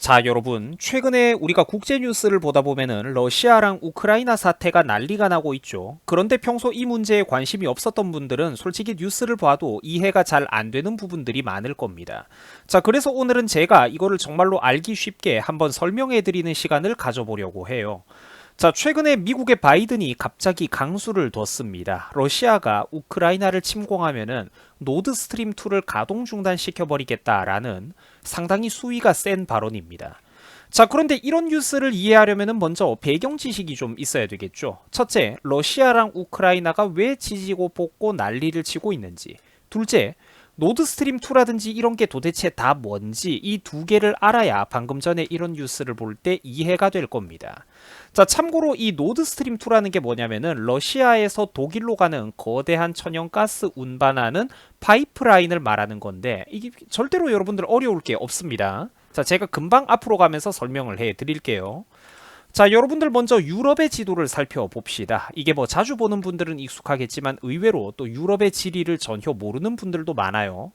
자, 여러분, 최근에 우리가 국제 뉴스를 보다 보면은 러시아랑 우크라이나 사태가 난리가 나고 있죠. 그런데 평소 이 문제에 관심이 없었던 분들은 솔직히 뉴스를 봐도 이해가 잘 안 되는 부분들이 많을 겁니다. 자, 그래서 오늘은 제가 이거를 정말로 알기 쉽게 한번 설명해 드리는 시간을 가져보려고 해요. 자, 최근에 미국의 바이든이 갑자기 강수를 뒀습니다. 러시아가 우크라이나를 침공하면은 노드스트림 2를 가동 중단시켜 버리겠다라는 상당히 수위가 센 발언입니다. 자, 그런데 이런 뉴스를 이해하려면 먼저 배경 지식이 좀 있어야 되겠죠. 첫째, 러시아랑 우크라이나가 왜 지지고 볶고 난리를 치고 있는지. 둘째, 노드스트림 2라든지 이런 게 도대체 다 뭔지 이 두 개를 알아야 방금 전에 이런 뉴스를 볼 때 이해가 될 겁니다. 자, 참고로 이 노드스트림 2라는 게 뭐냐면은 러시아에서 독일로 가는 거대한 천연가스 운반하는 파이프라인을 말하는 건데 이게 절대로 여러분들 어려울 게 없습니다. 자, 제가 금방 앞으로 가면서 설명을 해 드릴게요. 자, 여러분들 먼저 유럽의 지도를 살펴봅시다. 이게 뭐 자주 보는 분들은 익숙하겠지만 의외로 또 유럽의 지리를 전혀 모르는 분들도 많아요.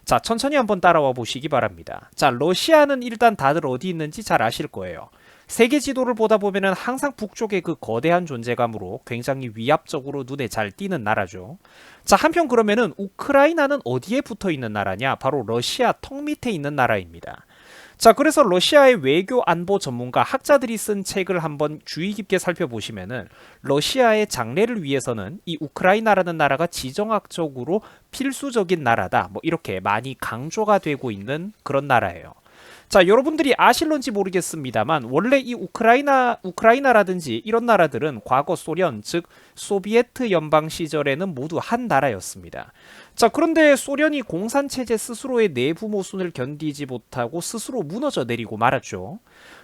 자, 천천히 한번 따라와 보시기 바랍니다. 자, 러시아는 일단 다들 어디 있는지 잘 아실 거예요. 세계 지도를 보다 보면은 항상 북쪽의 그 거대한 존재감으로 굉장히 위압적으로 눈에 잘 띄는 나라죠. 자, 한편 그러면은 우크라이나는 어디에 붙어 있는 나라냐? 바로 러시아 턱 밑에 있는 나라입니다. 자, 그래서 러시아의 외교 안보 전문가 학자들이 쓴 책을 한번 주의 깊게 살펴보시면은 러시아의 장래를 위해서는 이 우크라이나라는 나라가 지정학적으로 필수적인 나라다. 뭐 이렇게 많이 강조가 되고 있는 그런 나라예요. 자, 여러분들이 아실런지 모르겠습니다만 원래 이 우크라이나라든지 이런 나라들은 과거 소련, 즉 소비에트 연방 시절에는 모두 한 나라였습니다. 자, 그런데 소련이 공산체제 스스로의 내부 모순을 견디지 못하고 스스로 무너져 내리고 말았죠.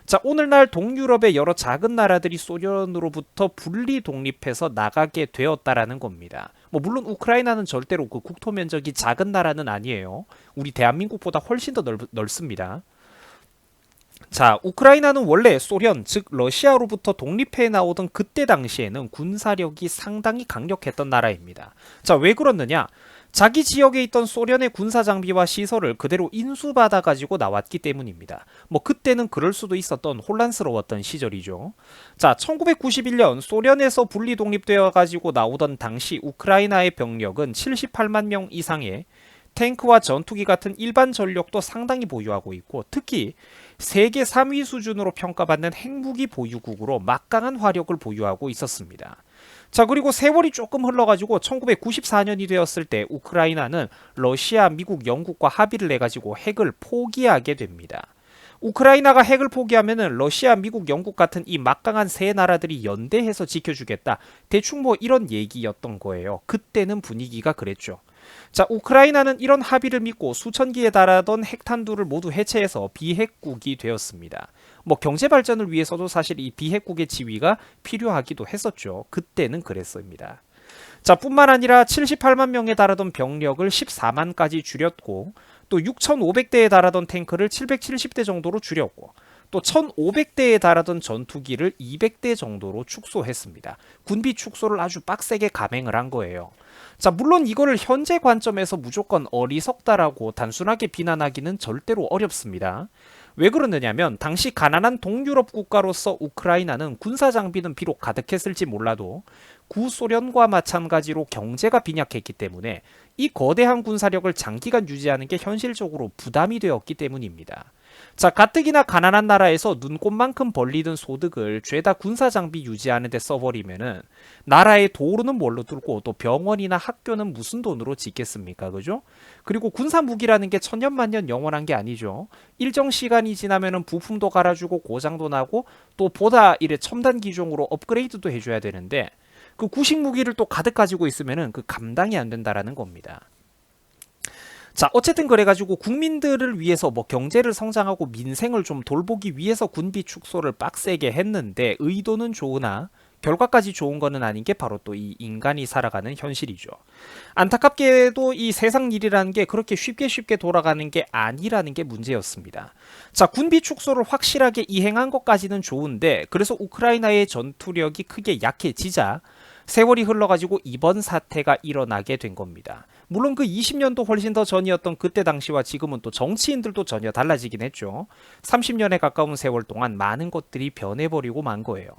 자, 오늘날 동유럽의 여러 작은 나라들이 소련으로부터 분리 독립해서 나가게 되었다라는 겁니다. 뭐 물론 우크라이나는 절대로 그 국토 면적이 작은 나라는 아니에요. 우리 대한민국보다 훨씬 더 넓습니다. 자, 우크라이나는 원래 소련, 즉 러시아로부터 독립해 나오던 그때 당시에는 군사력이 상당히 강력했던 나라입니다. 자, 왜 그렇느냐? 자기 지역에 있던 소련의 군사 장비와 시설을 그대로 인수받아 가지고 나왔기 때문입니다. 뭐 그때는 그럴 수도 있었던 혼란스러웠던 시절이죠. 자, 1991년 소련에서 분리 독립되어 가지고 나오던 당시 우크라이나의 병력은 78만 명 이상의 탱크와 전투기 같은 일반 전력도 상당히 보유하고 있고 특히 세계 3위 수준으로 평가받는 핵무기 보유국으로 막강한 화력을 보유하고 있었습니다. 자, 그리고 세월이 조금 흘러가지고 1994년이 되었을 때 우크라이나는 러시아, 미국, 영국과 합의를 내가지고 핵을 포기하게 됩니다. 우크라이나가 핵을 포기하면은 러시아, 미국, 영국 같은 이 막강한 세 나라들이 연대해서 지켜주겠다. 대충 뭐 이런 얘기였던 거예요. 그때는 분위기가 그랬죠. 자, 우크라이나는 이런 합의를 믿고 수천 기에 달하던 핵탄두를 모두 해체해서 비핵국이 되었습니다. 뭐 경제 발전을 위해서도 사실 이 비핵국의 지위가 필요하기도 했었죠. 그때는 그랬습니다. 자, 뿐만 아니라 78만 명에 달하던 병력을 14만까지 줄였고 또 6,500대에 달하던 탱크를 770대 정도로 줄였고 또 1,500대에 달하던 전투기를 200대 정도로 축소했습니다. 군비 축소를 아주 빡세게 감행을 한 거예요. 자, 물론 이거를 현재 관점에서 무조건 어리석다라고 단순하게 비난하기는 절대로 어렵습니다. 왜 그러느냐면 당시 가난한 동유럽 국가로서 우크라이나는 군사 장비는 비록 가득했을지 몰라도 구소련과 마찬가지로 경제가 빈약했기 때문에 이 거대한 군사력을 장기간 유지하는 게 현실적으로 부담이 되었기 때문입니다. 자, 가뜩이나 가난한 나라에서 눈꽃만큼 벌리던 소득을 죄다 군사 장비 유지하는 데 써버리면은 나라의 도로는 뭘로 뚫고 또 병원이나 학교는 무슨 돈으로 짓겠습니까? 그죠? 그리고 군사 무기라는 게 천년만년 영원한 게 아니죠. 일정 시간이 지나면은 부품도 갈아주고 고장도 나고 또 보다 이래 첨단 기종으로 업그레이드도 해줘야 되는데 그 구식 무기를 또 가득 가지고 있으면은 그 감당이 안 된다라는 겁니다. 자, 어쨌든 그래가지고 국민들을 위해서 뭐 경제를 성장하고 민생을 좀 돌보기 위해서 군비 축소를 빡세게 했는데 의도는 좋으나 결과까지 좋은 거는 아닌 게 바로 또 이 인간이 살아가는 현실이죠. 안타깝게도 이 세상 일이라는 게 그렇게 쉽게 돌아가는 게 아니라는 게 문제였습니다. 자, 군비 축소를 확실하게 이행한 것까지는 좋은데 그래서 우크라이나의 전투력이 크게 약해지자 세월이 흘러가지고 이번 사태가 일어나게 된 겁니다. 물론 그 20년도 훨씬 더 전이었던 그때 당시와 지금은 또 정치인들도 전혀 달라지긴 했죠. 30년에 가까운 세월 동안 많은 것들이 변해버리고 만 거예요.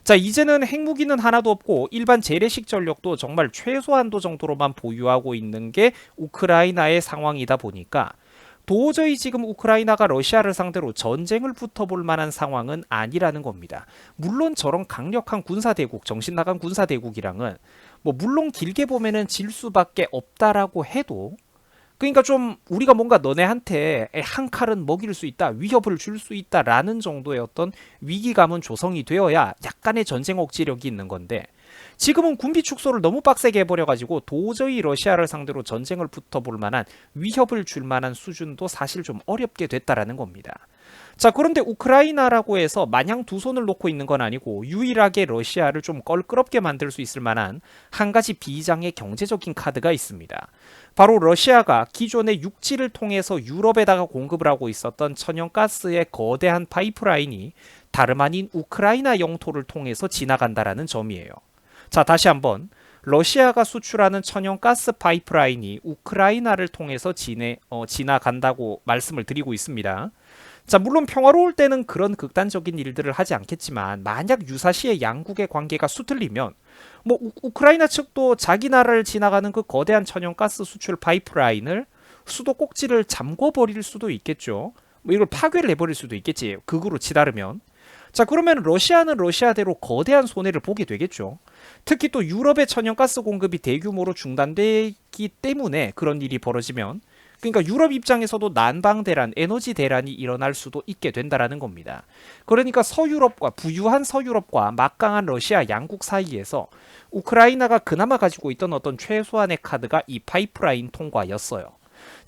자, 이제는 핵무기는 하나도 없고 일반 재래식 전력도 정말 최소한도 정도로만 보유하고 있는 게 우크라이나의 상황이다 보니까 도저히 지금 우크라이나가 러시아를 상대로 전쟁을 붙어볼 만한 상황은 아니라는 겁니다. 물론 저런 강력한 군사대국, 정신나간 군사대국이랑은 뭐 물론 길게 보면은 질 수밖에 없다라고 해도, 그러니까 좀 우리가 뭔가 너네한테 한 칼은 먹일 수 있다, 위협을 줄 수 있다라는 정도의 어떤 위기감은 조성이 되어야 약간의 전쟁 억지력이 있는 건데, 지금은 군비 축소를 너무 빡세게 해버려가지고 도저히 러시아를 상대로 전쟁을 붙어볼 만한, 위협을 줄 만한 수준도 사실 좀 어렵게 됐다라는 겁니다. 자, 그런데 우크라이나라고 해서 마냥 두 손을 놓고 있는 건 아니고 유일하게 러시아를 좀 껄끄럽게 만들 수 있을 만한 한 가지 비장의 경제적인 카드가 있습니다. 바로 러시아가 기존의 육지를 통해서 유럽에다가 공급을 하고 있었던 천연가스의 거대한 파이프라인이 다름 아닌 우크라이나 영토를 통해서 지나간다라는 점이에요. 자, 다시 한번 러시아가 수출하는 천연가스 파이프라인이 우크라이나를 통해서 지나간다고 말씀을 드리고 있습니다. 자, 물론 평화로울 때는 그런 극단적인 일들을 하지 않겠지만 만약 유사시에 양국의 관계가 수틀리면 뭐 우크라이나 측도 자기 나라를 지나가는 그 거대한 천연가스 수출 파이프라인을 수도꼭지를 잠궈버릴 수도 있겠죠. 뭐 이걸 파괴를 해버릴 수도 있겠지, 극으로 치달으면. 자, 그러면 러시아는 러시아대로 거대한 손해를 보게 되겠죠. 특히 또 유럽의 천연가스 공급이 대규모로 중단되기 때문에 그런 일이 벌어지면, 그러니까 유럽 입장에서도 난방 대란, 에너지 대란이 일어날 수도 있게 된다라는 겁니다. 그러니까 서유럽과 부유한 서유럽과 막강한 러시아 양국 사이에서 우크라이나가 그나마 가지고 있던 어떤 최소한의 카드가 이 파이프라인 통과였어요.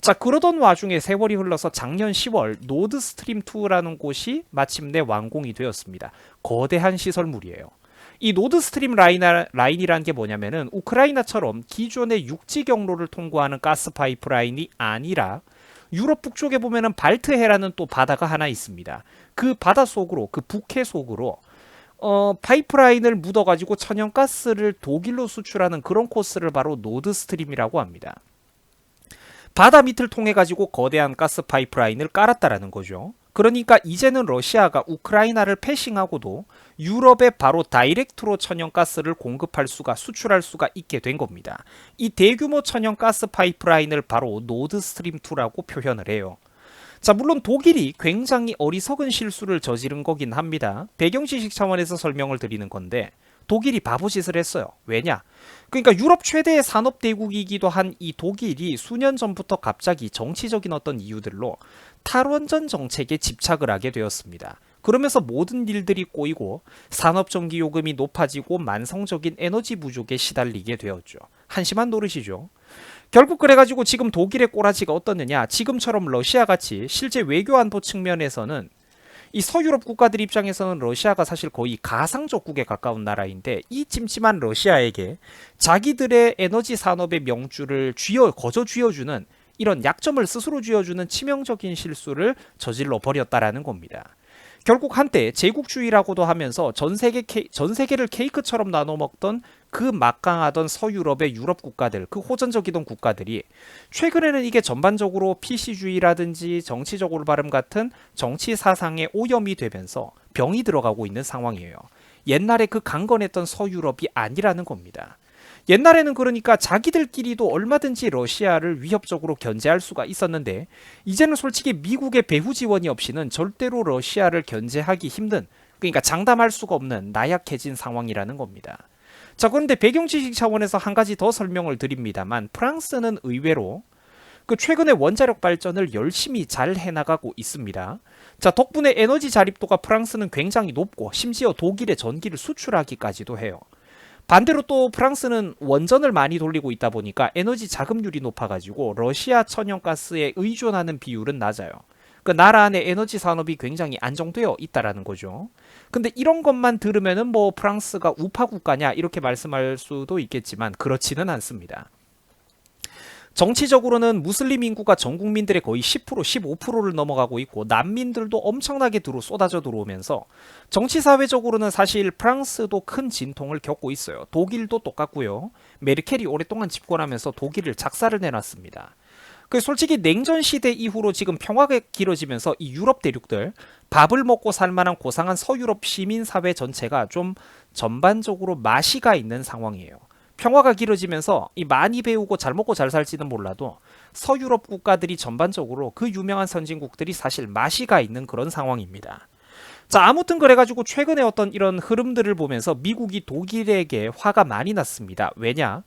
자, 그러던 와중에 세월이 흘러서 작년 10월 노드스트림 2라는 곳이 마침내 완공이 되었습니다. 거대한 시설물이에요. 이 노드스트림 라인이라는 게 뭐냐면은 우크라이나처럼 기존의 육지 경로를 통과하는 가스 파이프라인이 아니라 유럽 북쪽에 보면은 발트해라는 또 바다가 하나 있습니다. 그 바다 속으로, 그 북해 속으로 파이프라인을 묻어가지고 천연가스를 독일로 수출하는 그런 코스를 바로 노드스트림이라고 합니다. 바다 밑을 통해 가지고 거대한 가스 파이프라인을 깔았다라는 거죠. 그러니까 이제는 러시아가 우크라이나를 패싱하고도 유럽에 바로 다이렉트로 천연가스를 공급할 수가, 수출할 수가 있게 된 겁니다. 이 대규모 천연가스 파이프라인을 바로 노드스트림2라고 표현을 해요. 자, 물론 독일이 굉장히 어리석은 실수를 저지른 거긴 합니다. 배경지식 차원에서 설명을 드리는 건데, 독일이 바보짓을 했어요. 왜냐? 그러니까 유럽 최대의 산업대국이기도 한 이 독일이 수년 전부터 갑자기 정치적인 어떤 이유들로 탈원전 정책에 집착을 하게 되었습니다. 그러면서 모든 일들이 꼬이고 산업전기요금이 높아지고 만성적인 에너지 부족에 시달리게 되었죠. 한심한 노릇이죠. 결국 그래가지고 지금 독일의 꼬라지가 어떻느냐, 지금처럼 러시아같이 실제 외교안보 측면에서는 이 서유럽 국가들 입장에서는 러시아가 사실 거의 가상적국에 가까운 나라인데, 이 찜찜한 러시아에게 자기들의 에너지 산업의 명주를 거저 쥐어주는, 이런 약점을 스스로 쥐어주는 치명적인 실수를 저질러 버렸다라는 겁니다. 결국 한때 제국주의라고도 하면서 전 세계를 케이크처럼 나눠 먹던 그 막강하던 서유럽의 유럽 국가들, 그 호전적이던 국가들이 최근에는 이게 전반적으로 PC주의라든지 정치적 올바름 같은 정치 사상에 오염이 되면서 병이 들어가고 있는 상황이에요. 옛날에 그 강건했던 서유럽이 아니라는 겁니다. 옛날에는 그러니까 자기들끼리도 얼마든지 러시아를 위협적으로 견제할 수가 있었는데, 이제는 솔직히 미국의 배후 지원이 없이는 절대로 러시아를 견제하기 힘든, 그러니까 장담할 수가 없는 나약해진 상황이라는 겁니다. 자, 그런데 배경지식 차원에서 한 가지 더 설명을 드립니다만, 프랑스는 의외로 그 최근에 원자력 발전을 열심히 잘 해나가고 있습니다. 자, 덕분에 에너지 자립도가 프랑스는 굉장히 높고 심지어 독일에 전기를 수출하기까지도 해요. 반대로 또 프랑스는 원전을 많이 돌리고 있다 보니까 에너지 자급률이 높아가지고 러시아 천연가스에 의존하는 비율은 낮아요. 그 나라 안에 에너지 산업이 굉장히 안정되어 있다라는 거죠. 근데 이런 것만 들으면은 뭐 프랑스가 우파 국가냐 이렇게 말씀할 수도 있겠지만 그렇지는 않습니다. 정치적으로는 무슬림 인구가 전 국민들의 거의 10%, 15%를 넘어가고 있고 난민들도 엄청나게 쏟아져 들어오면서 정치사회적으로는 사실 프랑스도 큰 진통을 겪고 있어요. 독일도 똑같고요. 메르켈이 오랫동안 집권하면서 독일을 작사를 내놨습니다. 솔직히 냉전 시대 이후로 지금 평화가 길어지면서 이 유럽 대륙들 밥을 먹고 살만한 고상한 서유럽 시민사회 전체가 좀 전반적으로 마시가 있는 상황이에요. 평화가 길어지면서 이 많이 배우고 잘 먹고 잘 살지는 몰라도 서유럽 국가들이 전반적으로 그 유명한 선진국들이 사실 마시가 있는 그런 상황입니다. 자, 아무튼 그래가지고 최근에 어떤 이런 흐름들을 보면서 미국이 독일에게 화가 많이 났습니다. 왜냐?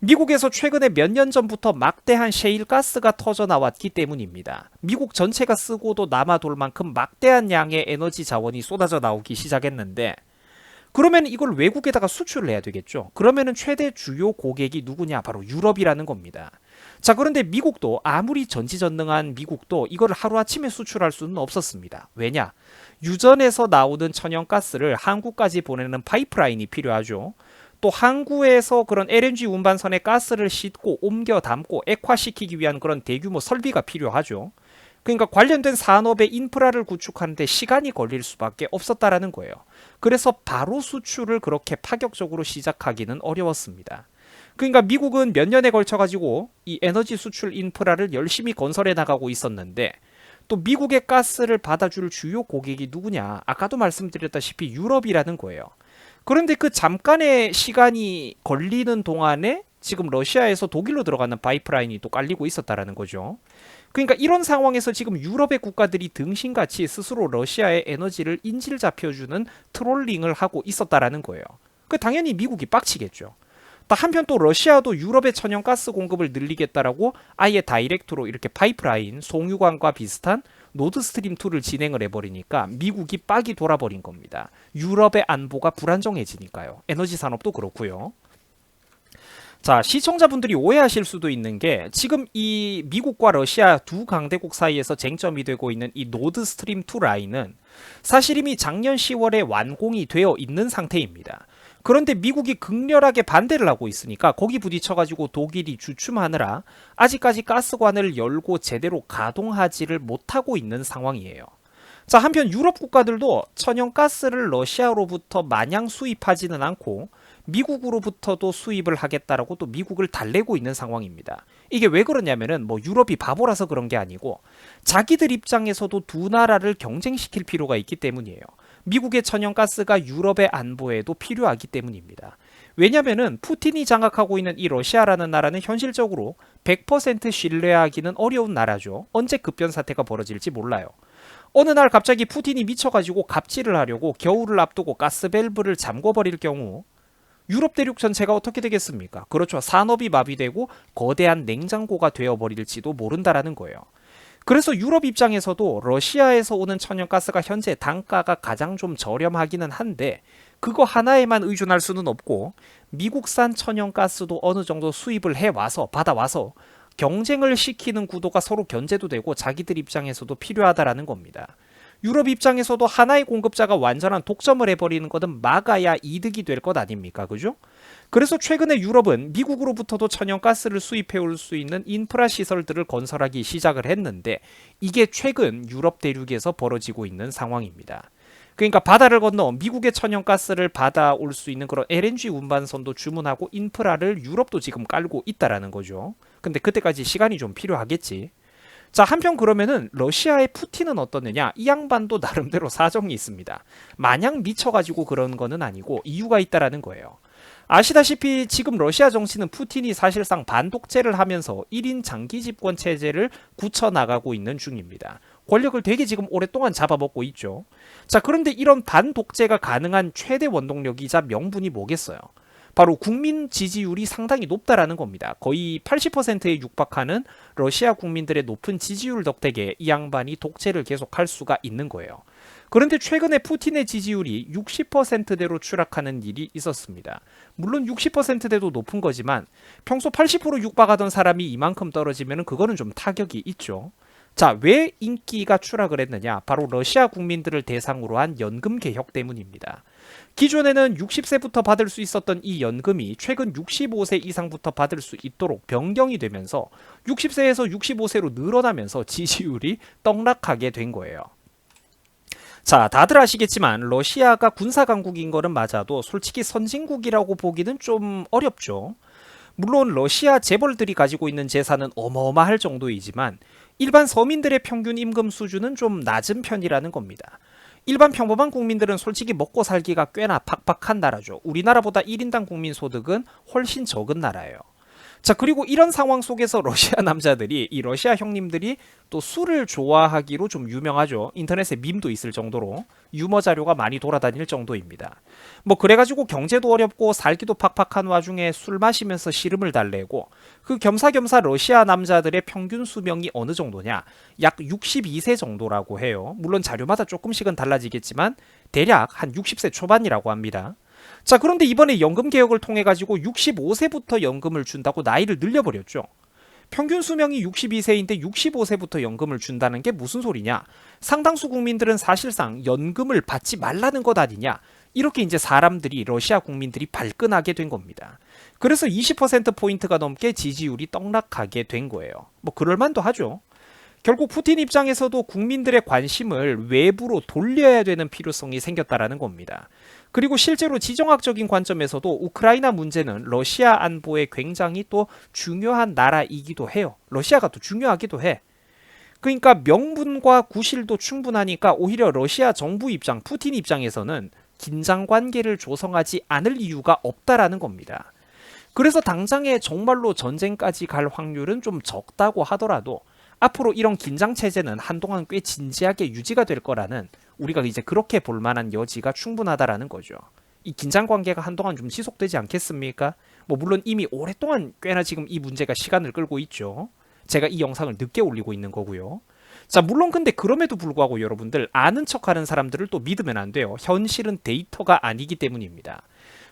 미국에서 최근에 몇 년 전부터 막대한 셰일 가스가 터져 나왔기 때문입니다. 미국 전체가 쓰고도 남아돌 만큼 막대한 양의 에너지 자원이 쏟아져 나오기 시작했는데 그러면 이걸 외국에다가 수출을 해야 되겠죠. 그러면은 최대 주요 고객이 누구냐? 바로 유럽이라는 겁니다. 자, 그런데 미국도 아무리 전지전능한 미국도 이걸 하루아침에 수출할 수는 없었습니다. 왜냐? 유전에서 나오는 천연가스를 한국까지 보내는 파이프라인이 필요하죠. 또 항구에서 그런 LNG 운반선에 가스를 싣고 옮겨 담고 액화시키기 위한 그런 대규모 설비가 필요하죠. 그러니까 관련된 산업의 인프라를 구축하는데 시간이 걸릴 수밖에 없었다라는 거예요. 그래서 바로 수출을 그렇게 파격적으로 시작하기는 어려웠습니다. 그러니까 미국은 몇 년에 걸쳐가지고 이 에너지 수출 인프라를 열심히 건설해 나가고 있었는데 또 미국의 가스를 받아줄 주요 고객이 누구냐? 아까도 말씀드렸다시피 유럽이라는 거예요. 그런데 그 잠깐의 시간이 걸리는 동안에 지금 러시아에서 독일로 들어가는 파이프라인이 또 깔리고 있었다라는 거죠. 그러니까 이런 상황에서 지금 유럽의 국가들이 등신같이 스스로 러시아의 에너지를 인질 잡혀주는 트롤링을 하고 있었다라는 거예요. 당연히 미국이 빡치겠죠. 한편 또 러시아도 유럽의 천연가스 공급을 늘리겠다라고 아예 다이렉트로 이렇게 파이프라인, 송유관과 비슷한 노드스트림2를 진행을 해버리니까 미국이 빡이 돌아버린 겁니다. 유럽의 안보가 불안정해지니까요. 에너지 산업도 그렇고요. 자, 시청자분들이 오해하실 수도 있는 게 지금 이 미국과 러시아 두 강대국 사이에서 쟁점이 되고 있는 이 노드스트림2 라인은 사실 이미 작년 10월에 완공이 되어 있는 상태입니다. 그런데 미국이 극렬하게 반대를 하고 있으니까 거기 부딪혀가지고 독일이 주춤하느라 아직까지 가스관을 열고 제대로 가동하지를 못하고 있는 상황이에요. 자, 한편 유럽 국가들도 천연가스를 러시아로부터 마냥 수입하지는 않고 미국으로부터도 수입을 하겠다라고 또 미국을 달래고 있는 상황입니다. 이게 왜 그러냐면은 유럽이 바보라서 그런 게 아니고 자기들 입장에서도 두 나라를 경쟁시킬 필요가 있기 때문이에요. 미국의 천연가스가 유럽의 안보에도 필요하기 때문입니다. 왜냐면은 푸틴이 장악하고 있는 이 러시아라는 나라는 현실적으로 100% 신뢰하기는 어려운 나라죠. 언제 급변 사태가 벌어질지 몰라요. 어느 날 갑자기 푸틴이 미쳐가지고 갑질을 하려고 겨울을 앞두고 가스밸브를 잠궈버릴 경우 유럽 대륙 전체가 어떻게 되겠습니까? 그렇죠. 산업이 마비되고 거대한 냉장고가 되어버릴지도 모른다라는 거예요. 그래서 유럽 입장에서도 러시아에서 오는 천연가스가 현재 단가가 가장 좀 저렴하기는 한데 그거 하나에만 의존할 수는 없고 미국산 천연가스도 어느 정도 수입을 해와서 받아와서 경쟁을 시키는 구도가 서로 견제도 되고 자기들 입장에서도 필요하다라는 겁니다. 유럽 입장에서도 하나의 공급자가 완전한 독점을 해버리는 것은 막아야 이득이 될 것 아닙니까? 그죠? 그래서 최근에 유럽은 미국으로부터도 천연가스를 수입해올 수 있는 인프라 시설들을 건설하기 시작을 했는데 이게 최근 유럽 대륙에서 벌어지고 있는 상황입니다. 그러니까 바다를 건너 미국의 천연가스를 받아올 수 있는 그런 LNG 운반선도 주문하고 인프라를 유럽도 지금 깔고 있다라는 거죠. 근데 그때까지 시간이 좀 필요하겠지. 자, 한편 그러면은 러시아의 푸틴은 어떻느냐? 이 양반도 나름대로 사정이 있습니다. 마냥 미쳐가지고 그런 거는 아니고 이유가 있다라는 거예요. 아시다시피 지금 러시아 정치는 푸틴이 사실상 반독재를 하면서 1인 장기 집권 체제를 굳혀나가고 있는 중입니다. 권력을 되게 지금 오랫동안 잡아먹고 있죠. 자, 그런데 이런 반독재가 가능한 최대 원동력이자 명분이 뭐겠어요? 바로 국민 지지율이 상당히 높다라는 겁니다. 거의 80%에 육박하는 러시아 국민들의 높은 지지율 덕택에 이 양반이 독재를 계속할 수가 있는 거예요. 그런데 최근에 푸틴의 지지율이 60%대로 추락하는 일이 있었습니다. 물론 60%대도 높은 거지만 평소 80% 육박하던 사람이 이만큼 떨어지면 그거는 좀 타격이 있죠. 자, 왜 인기가 추락을 했느냐? 바로 러시아 국민들을 대상으로 한 연금 개혁 때문입니다. 기존에는 60세부터 받을 수 있었던 이 연금이 최근 65세 이상부터 받을 수 있도록 변경이 되면서 60세에서 65세로 늘어나면서 지지율이 떡락하게 된 거예요. 자, 다들 아시겠지만 러시아가 군사 강국인 거는 맞아도 솔직히 선진국이라고 보기는 좀 어렵죠. 물론 러시아 재벌들이 가지고 있는 재산은 어마어마할 정도이지만 일반 서민들의 평균 임금 수준은 좀 낮은 편이라는 겁니다. 일반 평범한 국민들은 솔직히 먹고 살기가 꽤나 팍팍한 나라죠. 우리나라보다 1인당 국민 소득은 훨씬 적은 나라예요. 자, 그리고 이런 상황 속에서 러시아 남자들이, 이 러시아 형님들이 또 술을 좋아하기로 좀 유명하죠. 인터넷에 밈도 있을 정도로 유머 자료가 많이 돌아다닐 정도입니다. 뭐 그래가지고 경제도 어렵고 살기도 팍팍한 와중에 술 마시면서 시름을 달래고, 그 겸사겸사 러시아 남자들의 평균 수명이 어느 정도냐, 약 62세 정도라고 해요. 물론 자료마다 조금씩은 달라지겠지만 대략 한 60세 초반이라고 합니다. 자, 그런데 이번에 연금 개혁을 통해 가지고 65세부터 연금을 준다고 나이를 늘려버렸죠. 평균 수명이 62세인데 65세부터 연금을 준다는 게 무슨 소리냐? 상당수 국민들은 사실상 연금을 받지 말라는 것 아니냐? 이렇게 이제 사람들이, 러시아 국민들이 발끈하게 된 겁니다. 그래서 20%포인트가 넘게 지지율이 떡락하게 된 거예요. 뭐 그럴만도 하죠. 결국 푸틴 입장에서도 국민들의 관심을 외부로 돌려야 되는 필요성이 생겼다라는 겁니다. 그리고 실제로 지정학적인 관점에서도 우크라이나 문제는 러시아 안보에 굉장히 또 중요한 나라이기도 해요. 러시아가 또 중요하기도 해. 그러니까 명분과 구실도 충분하니까 오히려 러시아 정부 입장, 푸틴 입장에서는 긴장 관계를 조성하지 않을 이유가 없다라는 겁니다. 그래서 당장에 정말로 전쟁까지 갈 확률은 좀 적다고 하더라도 앞으로 이런 긴장 체제는 한동안 꽤 진지하게 유지가 될 거라는, 우리가 이제 그렇게 볼 만한 여지가 충분하다라는 거죠. 이 긴장 관계가 한동안 좀 지속되지 않겠습니까? 뭐 물론 이미 오랫동안 꽤나 지금 이 문제가 시간을 끌고 있죠. 제가 이 영상을 늦게 올리고 있는 거고요. 자, 물론 근데 그럼에도 불구하고 여러분들, 아는 척하는 사람들을 또 믿으면 안 돼요. 현실은 데이터가 아니기 때문입니다.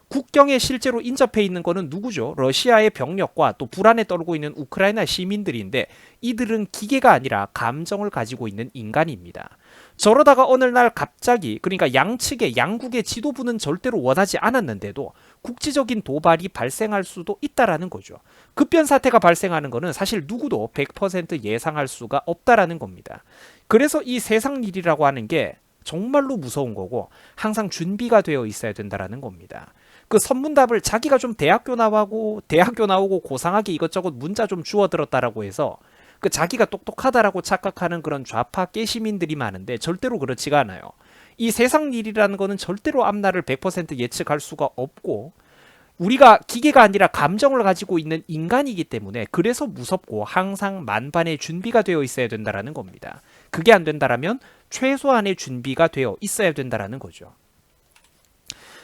국경에 실제로 인접해 있는 거는 누구죠? 러시아의 병력과 또 불안에 떨고 있는 우크라이나 시민들인데, 이들은 기계가 아니라 감정을 가지고 있는 인간입니다. 저러다가 어느 날 갑자기, 그러니까 양측의, 양국의 지도부는 절대로 원하지 않았는데도 국지적인 도발이 발생할 수도 있다라는 거죠. 급변 사태가 발생하는 거는 사실 누구도 100% 예상할 수가 없다라는 겁니다. 그래서 이 세상 일이라고 하는 게 정말로 무서운 거고 항상 준비가 되어 있어야 된다라는 겁니다. 그 선문답을 자기가 좀 대학교 나오고 고상하게 이것저것 문자 좀 주워들었다라고 해서 그 자기가 똑똑하다라고 착각하는 그런 좌파 깨시민들이 많은데 절대로 그렇지가 않아요. 이 세상 일이라는 거는 절대로 앞날을 100% 예측할 수가 없고, 우리가 기계가 아니라 감정을 가지고 있는 인간이기 때문에 그래서 무섭고 항상 만반의 준비가 되어 있어야 된다라는 겁니다. 그게 안 된다라면 최소한의 준비가 되어 있어야 된다라는 거죠.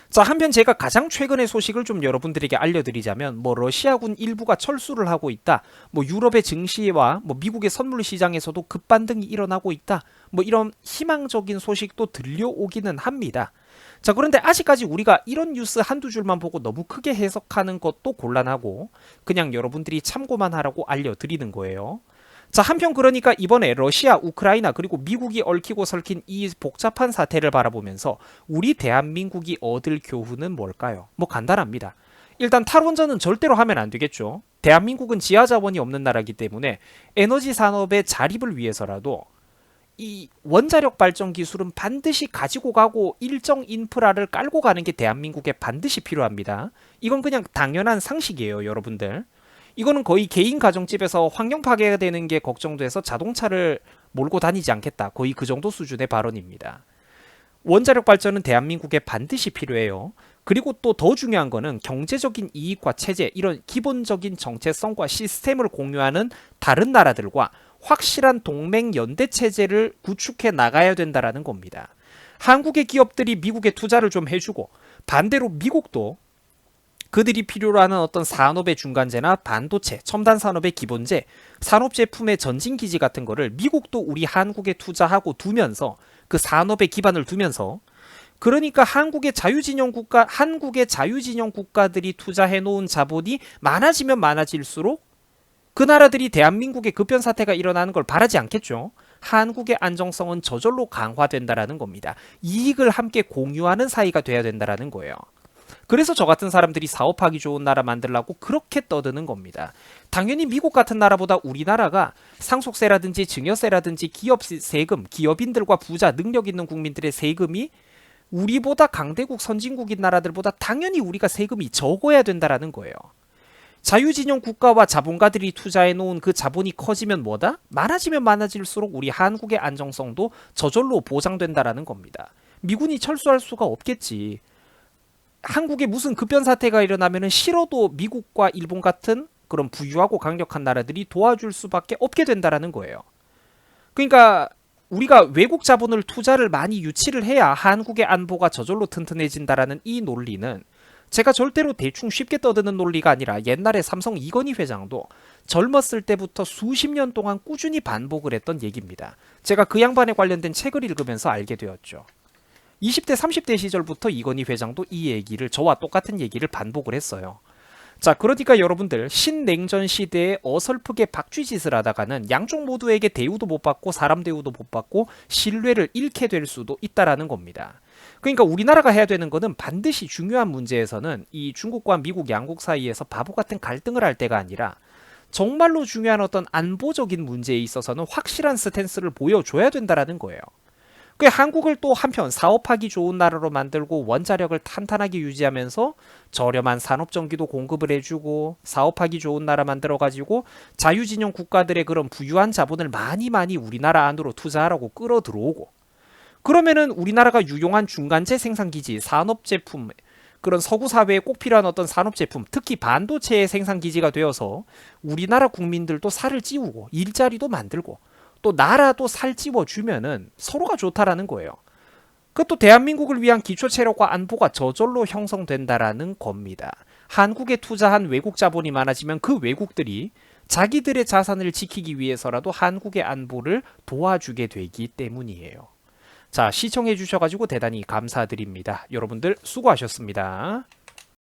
자, 한편 제가 가장 최근의 소식을 좀 여러분들에게 알려드리자면, 뭐 러시아군 일부가 철수를 하고 있다, 뭐 유럽의 증시와 뭐 미국의 선물 시장에서도 급반등이 일어나고 있다, 뭐 이런 희망적인 소식도 들려오기는 합니다. 자, 그런데 아직까지 우리가 이런 뉴스 한두 줄만 보고 너무 크게 해석하는 것도 곤란하고 그냥 여러분들이 참고만 하라고 알려드리는 거예요. 자, 한편 그러니까 이번에 러시아, 우크라이나 그리고 미국이 얽히고 설킨 이 복잡한 사태를 바라보면서 우리 대한민국이 얻을 교훈은 뭘까요? 뭐 간단합니다. 일단 탈원전은 절대로 하면 안 되겠죠. 대한민국은 지하자원이 없는 나라이기 때문에 에너지 산업의 자립을 위해서라도 이 원자력 발전 기술은 반드시 가지고 가고 일정 인프라를 깔고 가는 게 대한민국에 반드시 필요합니다. 이건 그냥 당연한 상식이에요, 여러분들. 이거는 거의 개인 가정집에서 환경 파괴가 되는 게 걱정돼서 자동차를 몰고 다니지 않겠다, 거의 그 정도 수준의 발언입니다. 원자력 발전은 대한민국에 반드시 필요해요. 그리고 또 더 중요한 거는 경제적인 이익과 체제, 이런 기본적인 정체성과 시스템을 공유하는 다른 나라들과 확실한 동맹 연대 체제를 구축해 나가야 된다라는 겁니다. 한국의 기업들이 미국에 투자를 좀 해주고, 반대로 미국도 그들이 필요로 하는 어떤 산업의 중간재나 반도체, 첨단 산업의 기본재, 산업 제품의 전진기지 같은 거를 미국도 우리 한국에 투자하고 두면서, 그 산업의 기반을 두면서, 그러니까 한국의 자유진영 국가들이 투자해 놓은 자본이 많아지면 많아질수록 그 나라들이 대한민국에 급변 사태가 일어나는 걸 바라지 않겠죠. 한국의 안정성은 저절로 강화된다라는 겁니다. 이익을 함께 공유하는 사이가 돼야 된다라는 거예요. 그래서 저 같은 사람들이 사업하기 좋은 나라 만들라고 그렇게 떠드는 겁니다. 당연히 미국 같은 나라보다 우리나라가 상속세라든지 증여세라든지 기업 세금, 기업인들과 부자, 능력 있는 국민들의 세금이 우리보다 강대국 선진국인 나라들보다 당연히 우리가 세금이 적어야 된다라는 거예요. 자유진영 국가와 자본가들이 투자해 놓은 그 자본이 커지면 뭐다? 많아지면 많아질수록 우리 한국의 안정성도 저절로 보장된다라는 겁니다. 미군이 철수할 수가 없겠지. 한국에 무슨 급변 사태가 일어나면은 싫어도 미국과 일본 같은 그런 부유하고 강력한 나라들이 도와줄 수밖에 없게 된다라는 거예요. 그러니까 우리가 외국 자본을 투자를 많이 유치를 해야 한국의 안보가 저절로 튼튼해진다라는 이 논리는 제가 절대로 대충 쉽게 떠드는 논리가 아니라 옛날에 삼성 이건희 회장도 젊었을 때부터 수십 년 동안 꾸준히 반복을 했던 얘기입니다. 제가 그 양반에 관련된 책을 읽으면서 알게 되었죠. 20대, 30대 시절부터 이건희 회장도 이 얘기를 저와 똑같은 얘기를 반복을 했어요. 자, 그러니까 여러분들 신냉전 시대에 어설프게 박쥐짓을 하다가는 양쪽 모두에게 대우도 못 받고 사람 대우도 못 받고 신뢰를 잃게 될 수도 있다라는 겁니다. 그러니까 우리나라가 해야 되는 거는 반드시 중요한 문제에서는 이 중국과 미국 양국 사이에서 바보 같은 갈등을 할 때가 아니라 정말로 중요한 어떤 안보적인 문제에 있어서는 확실한 스탠스를 보여줘야 된다라는 거예요. 그 한국을 또 한편 사업하기 좋은 나라로 만들고 원자력을 탄탄하게 유지하면서 저렴한 산업전기도 공급을 해주고 사업하기 좋은 나라 만들어가지고 자유진영 국가들의 그런 부유한 자본을 많이 우리나라 안으로 투자하라고 끌어들어오고 그러면은 우리나라가 유용한 중간재 생산기지, 산업제품, 그런 서구 사회에 꼭 필요한 어떤 산업제품, 특히 반도체의 생산기지가 되어서 우리나라 국민들도 살을 찌우고 일자리도 만들고 또 나라도 살찌워주면은 서로가 좋다라는 거예요. 그것도 대한민국을 위한 기초체력과 안보가 저절로 형성된다라는 겁니다. 한국에 투자한 외국 자본이 많아지면 그 외국들이 자기들의 자산을 지키기 위해서라도 한국의 안보를 도와주게 되기 때문이에요. 자, 시청해 주셔가지고 대단히 감사드립니다. 여러분들 수고하셨습니다.